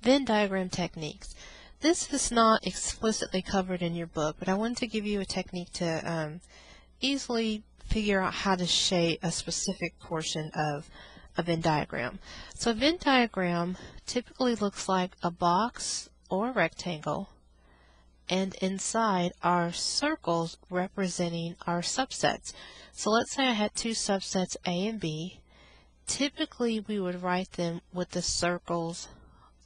Venn diagram techniques. This is not explicitly covered in your book, but I wanted to give you a technique to easily figure out how to shade a specific portion of a Venn diagram. So a Venn diagram typically looks like a box or a rectangle, and inside are circles representing our subsets. So let's say I had two subsets A and B. Typically we would write them with the circles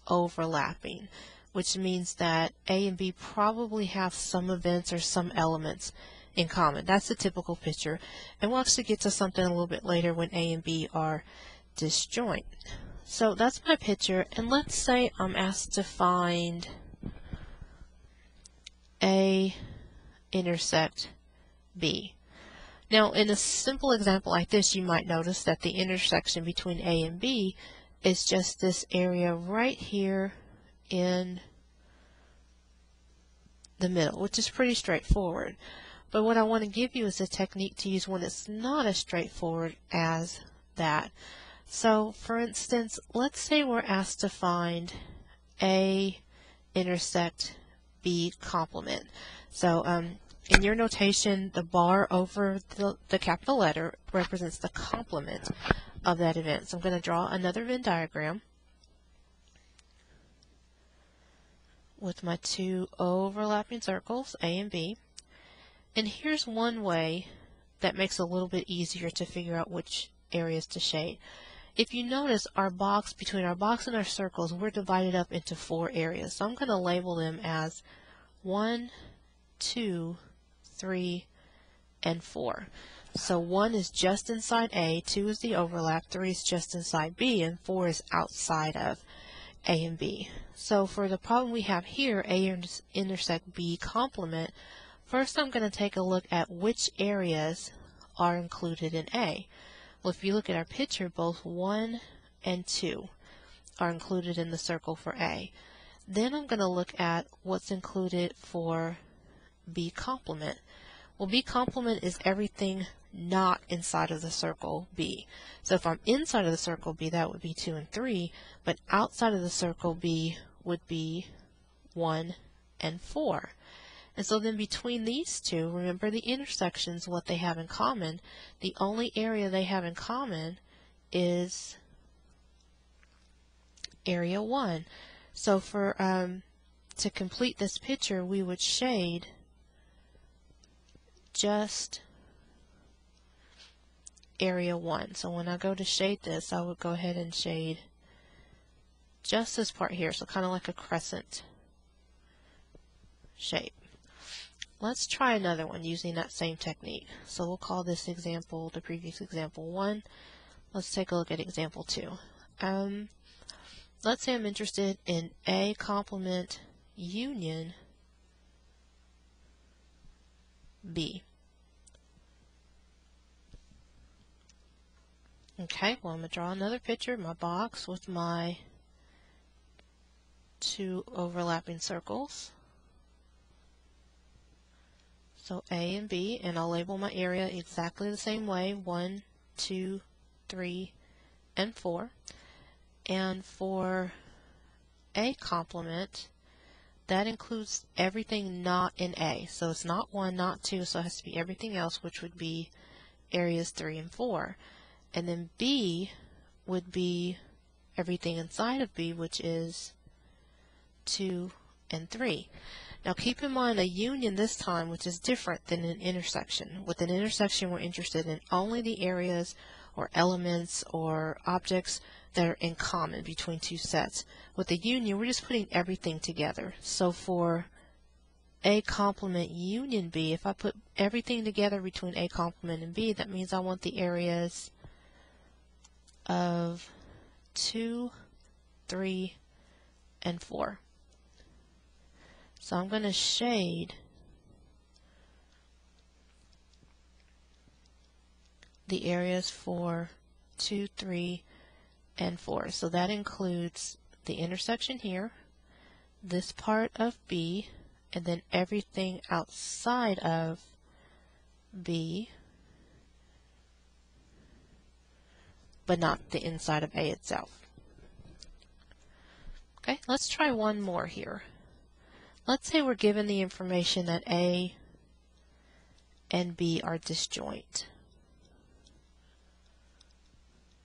overlapping, which means that A and B probably have some events or some elements in common. That's the typical picture, and we'll actually get to something a little bit later when A and B are disjoint. So that's my picture, and let's say I'm asked to find A intersect B. Now in a simple example like this, you might notice that the intersection between A and B is just this area right here in the middle, which is pretty straightforward. But what I want to give you is a technique to use when it's not as straightforward as that. So for instance, let's say we're asked to find A intersect B complement. So in your notation, the bar over the capital letter represents the complement of that event. So I'm going to draw another Venn diagram with my two overlapping circles, A and B. And here's one way that makes it a little bit easier to figure out which areas to shade. If you notice, our box, between our box and our circles, we're divided up into 4 areas. So I'm going to label them as 1, 2, 3, and 4. So 1 is just inside A, 2 is the overlap, 3 is just inside B, and 4 is outside of A and B. So for the problem we have here, A intersect B complement, first I'm going to take a look at which areas are included in A. Well, if you look at our picture, both 1 and 2 are included in the circle for A. Then I'm going to look at what's included for B complement. Well, B complement is everything not inside of the circle B. So if I'm inside of the circle B, that would be 2 and 3, but outside of the circle B would be 1 and 4. And so then between these two, remember the intersections, what they have in common. The only area they have in common is area 1. So for to complete this picture, we would shade just area 1. So when I go to shade this, I would go ahead and shade just this part here, so kind of like a crescent shape. Let's try another one using that same technique. So we'll call this example, the previous example 1. Let's take a look at example 2. Let's say I'm interested in A complement union B. Okay, well I'm going to draw another picture, my box with my 2 overlapping circles. So A and B, and I'll label my area exactly the same way, 1, 2, 3, and 4. And for A complement, that includes everything not in A. So it's not 1, not 2, so it has to be everything else, which would be areas 3 and 4. And then B would be everything inside of B, which is 2 and 3. Now keep in mind a union this time, which is different than an intersection. With an intersection, we're interested in only the areas or elements or objects that are in common between two sets. With a union, we're just putting everything together. So for A complement union B, if I put everything together between A complement and B, that means I want the areas of 2, 3, and 4. So I'm going to shade the areas for 2, 3, and 4. So that includes the intersection here, this part of B, and then everything outside of B, but not the inside of A itself. Okay. Okay, let's try one more here. Let's say we're given the information that A and B are disjoint.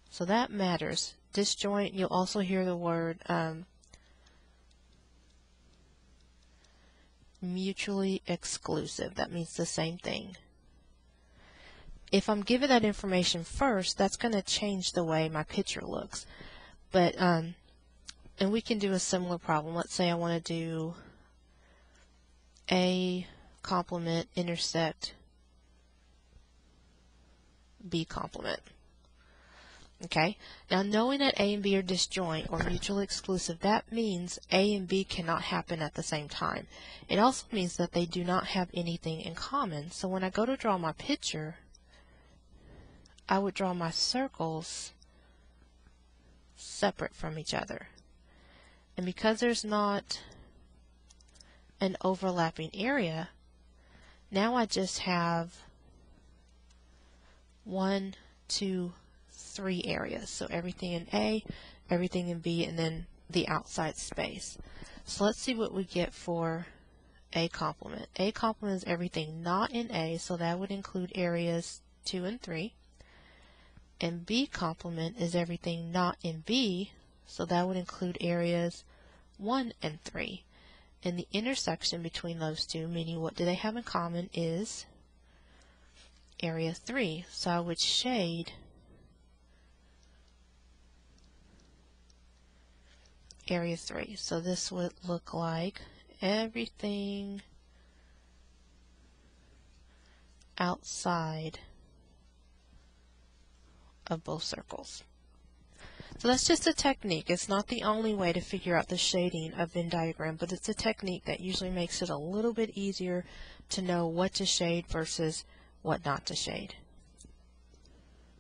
So that matters. Disjoint, you'll also hear the word mutually exclusive. That means the same thing. If I'm given that information first, that's going to change the way my picture looks. But and we can do a similar problem. Let's say I want to do A complement intersect B complement. Okay, now knowing that A and B are disjoint or mutually exclusive, that means A and B cannot happen at the same time. It also means that they do not have anything in common. So when I go to draw my picture, I would draw my circles separate from each other. And because there's not an overlapping area, now I just have 1, 2, 3 areas. So everything in A, everything in B, and then the outside space. So let's see what we get for A complement. A complement is everything not in A, so that would include areas 2 and 3. And B complement is everything not in B, so that would include areas 1 and 3. And the intersection between those two, meaning what do they have in common, is area 3. So I would shade area 3. So this would look like everything outside of both circles. So that's just a technique. It's not the only way to figure out the shading of Venn diagram, but it's a technique that usually makes it a little bit easier to know what to shade versus what not to shade.